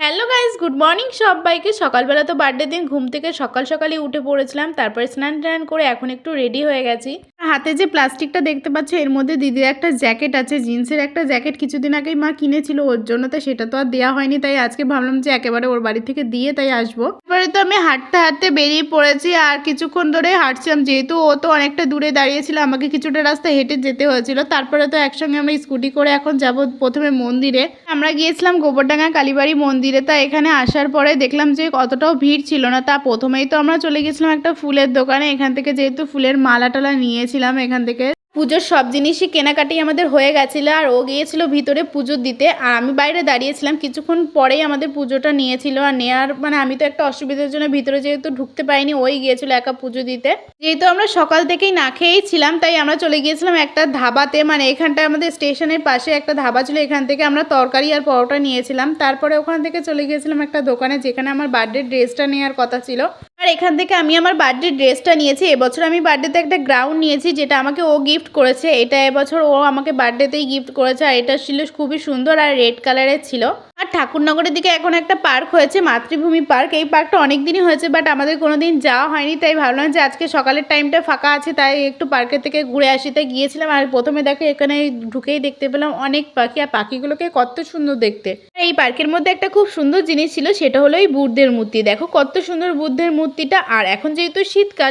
Hello guys, good morning সবাইকে। সকালবেলা তো বার্থডে দিন ঘুম থেকে সকাল সকালই উঠে পড়েছিলাম। তারপরে স্নান টান করে এখন একটু রেডি হয়ে গেছি। হাতে যে প্লাস্টিকটা দেখতে পাচ্ছ এর মধ্যে দিদির একটা জ্যাকেট আছে, জিন্সের একটা জ্যাকেট কিছুদিন আগেই মা কিনেছিল ওর জন্য, তো সেটা তো আর দেওয়া হয়নি। তাই আজকে ভাবলাম যে একেবারে ওর বাড়ি থেকে দিয়ে তাই আসবো। এবারে তো আমি হাঁটতে হাঁটতে বেরিয়ে পড়েছি আর কিছুক্ষণ ধরে হাঁটছিলাম, যেহেতু ও তো অনেকটা দূরে দাঁড়িয়েছিল, আমাকে কিছুটা রাস্তা হেঁটে যেতে হয়েছিল। তারপরে তো একসঙ্গে আমরা স্কুটি করে এখন যাব প্রথমে মন্দিরে। আমরা গিয়েছিলাম গোবরডাঙ্গা কালীবাড়ি মন্দিরে। তা এখানে আসার পরে দেখলাম যে অতটাও ভিড় ছিল না। তা প্রথমেই তো আমরা চলে গেছিলাম একটা ফুলের দোকানে। এখান থেকে যেহেতু ফুলের মালা টালা নিয়েছিলাম, এখান থেকে পুজোর সব জিনিসই কেনাকাটি আমাদের হয়ে গেছিলো। আর ও গিয়েছিল ভিতরে পুজো দিতে আর আমি বাইরে দাঁড়িয়েছিলাম। কিছুক্ষণ পরেই আমাদের পুজোটা নিয়েছিল। আর নেওয়ার আমি তো একটা অসুবিধার জন্য ভিতরে যেহেতু ঢুকতে পাইনি, ওই গিয়েছিল একা পুজো দিতে। যেহেতু আমরা সকাল থেকেই না খেয়েই ছিলাম, তাই আমরা চলে গিয়েছিলাম একটা ধাবাতে। এখানটা আমাদের স্টেশনের পাশে একটা ধাবা ছিল, এখান থেকে আমরা তরকারি আর পরোটা নিয়েছিলাম। তারপরে ওখান থেকে চলে গিয়েছিলাম একটা দোকানে, যেখানে আমার বার্থডে ড্রেসটা নেওয়ার কথা ছিল। আর এখান থেকে আমি আমার বার্থডে ড্রেসটা নিয়েছি। এবছর আমি বার্থডেতে একটা গ্রাউন্ড নিয়েছি, যেটা আমাকে ও গিফট করেছে। এটা এবছর ও আমাকে বার্থডেতেই গিফট করেছে। আর এটা ছিল খুবই সুন্দর আর রেড কালারের ছিল। আর ঠাকুরনগরের দিকে এখন একটা পার্ক হয়েছে, মাতৃভূমি পার্ক। এই পার্কটা অনেক দিনই হয়েছে, বাট আমাদের কোনোদিন যাওয়া হয়নি। তাই ভাবলাম যে আজকে সকালের টাইমটা ফাঁকা আছে, তাই একটু পার্কের থেকে ঘুরে আসি। তাই গিয়েছিলাম। আর প্রথমে দেখো এখানে ঢুকেই দেখতে পেলাম অনেক পাখি, আর পাখিগুলোকে কত সুন্দর দেখতে। এই পার্কের মধ্যে একটা খুব সুন্দর জিনিস ছিল, সেটা হলো এই বুদ্ধের মূর্তি। দেখো কত সুন্দর বুদ্ধের মূর্তিটা। আর এখন যেহেতু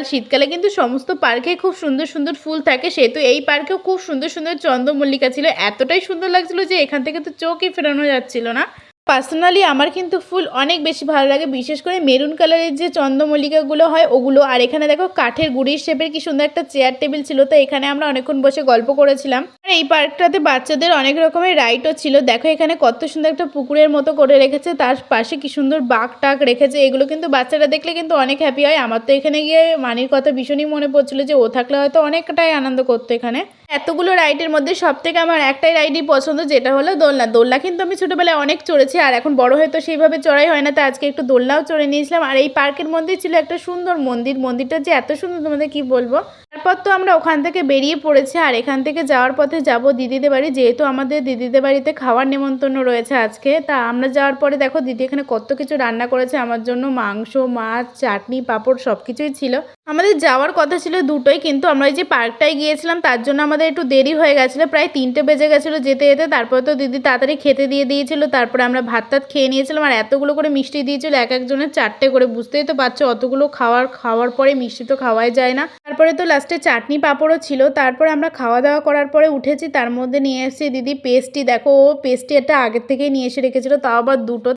শীতকালে কিন্তু সমস্ত পার্কে খুব সুন্দর সুন্দর ফুল থাকে, সেহেতু এই পার্কেও খুব সুন্দর সুন্দর চন্দ্রমল্লিকা ছিল। এতটাই সুন্দর লাগছিল যে এখান থেকে তো চোখই ফেরানো যাচ্ছিল না। পার্সোনালি আমার কিন্তু ফুল অনেক বেশি ভালো লাগে, বিশেষ করে মেরুন কালারের যে চন্দ্রমল্লিকাগুলো হয় ওগুলো। আর এখানে দেখো কাঠের গুড়ির শেপের কি সুন্দর একটা চেয়ার টেবিল ছিল, তো এখানে আমরা অনেকক্ষণ বসে গল্প করেছিলাম। আর এই পার্কটাতে বাচ্চাদের অনেক রকমের রাইডও ছিল। দেখো এখানে কত সুন্দর একটা পুকুরের মতো করে রেখেছে, তার পাশে কি সুন্দর বাঘ টাক রেখেছে। এগুলো কিন্তু বাচ্চারা দেখলে কিন্তু অনেক হ্যাপি হয়। আমার তো এখানে গিয়ে মানির কথা ভীষণই মনে পড়ছিল, যে ও থাকলে হয়তো অনেকটাই আনন্দ করতো এখানে। এতগুলো রাইডের মধ্যে সব থেকে আমার একটাই রাইডই পছন্দ, যেটা হলো দোলনা। দোলনা কিন্তু আমি ছোটোবেলায় অনেক চড়েছি, আর এখন বড় হয়ে তো সেইভাবে চড়াই হয় না। তো আজকে একটু দোলনাও চড়ে নিয়েছিলাম। আর এই পার্কের মধ্যেই ছিল একটা সুন্দর মন্দির। মন্দিরটা যে এত সুন্দর তোমাদের কি বলবো। তারপর তো আমরা ওখান থেকে বেরিয়ে পড়েছি। আর এখান থেকে যাওয়ার পথে যাব দিদিদের বাড়ি, যেহেতু আমাদের দিদিদের বাড়িতে খাওয়ার নেমন্তন্ন রয়েছে আজকে। তা আমরা যাওয়ার পরে দেখো দিদি এখানে কত কিছু রান্না করেছে আমার জন্য। মাংস, মাছ, চাটনি, পাঁপড় সব কিছুই ছিল। আমাদের যাওয়ার কথা ছিল দুটোই, কিন্তু আমরা এই যে পার্কটায় গিয়েছিলাম তার জন্য আমাদের একটু দেরি হয়ে গেছিলো, প্রায় 3টে বেজে গেছিলো যেতে যেতে। তারপরে তো দিদি তাড়াতাড়ি খেতে দিয়ে দিয়েছিল। তারপরে আমরা ভাত টাত খেয়ে নিয়েছিলাম। আর এতগুলো করে মিষ্টি দিয়েছিল, এক একজনের 4টে করে। বুঝতেই তো পারছো অতগুলো খাওয়ার পরে মিষ্টি তো খাওয়াই যায় না। তারপরে তো লাস্টে চাটনি পাঁপড়ও ছিল। তারপরে আমরা খাওয়া দাওয়া করার পরে উঠেছি। তার মধ্যে নিয়ে এসেছি দিদি পেস্ট্রি। দেখো ও পেস্ট্রি একটা আগের থেকেই নিয়ে এসে রেখেছিল, তাও আবার দুটো।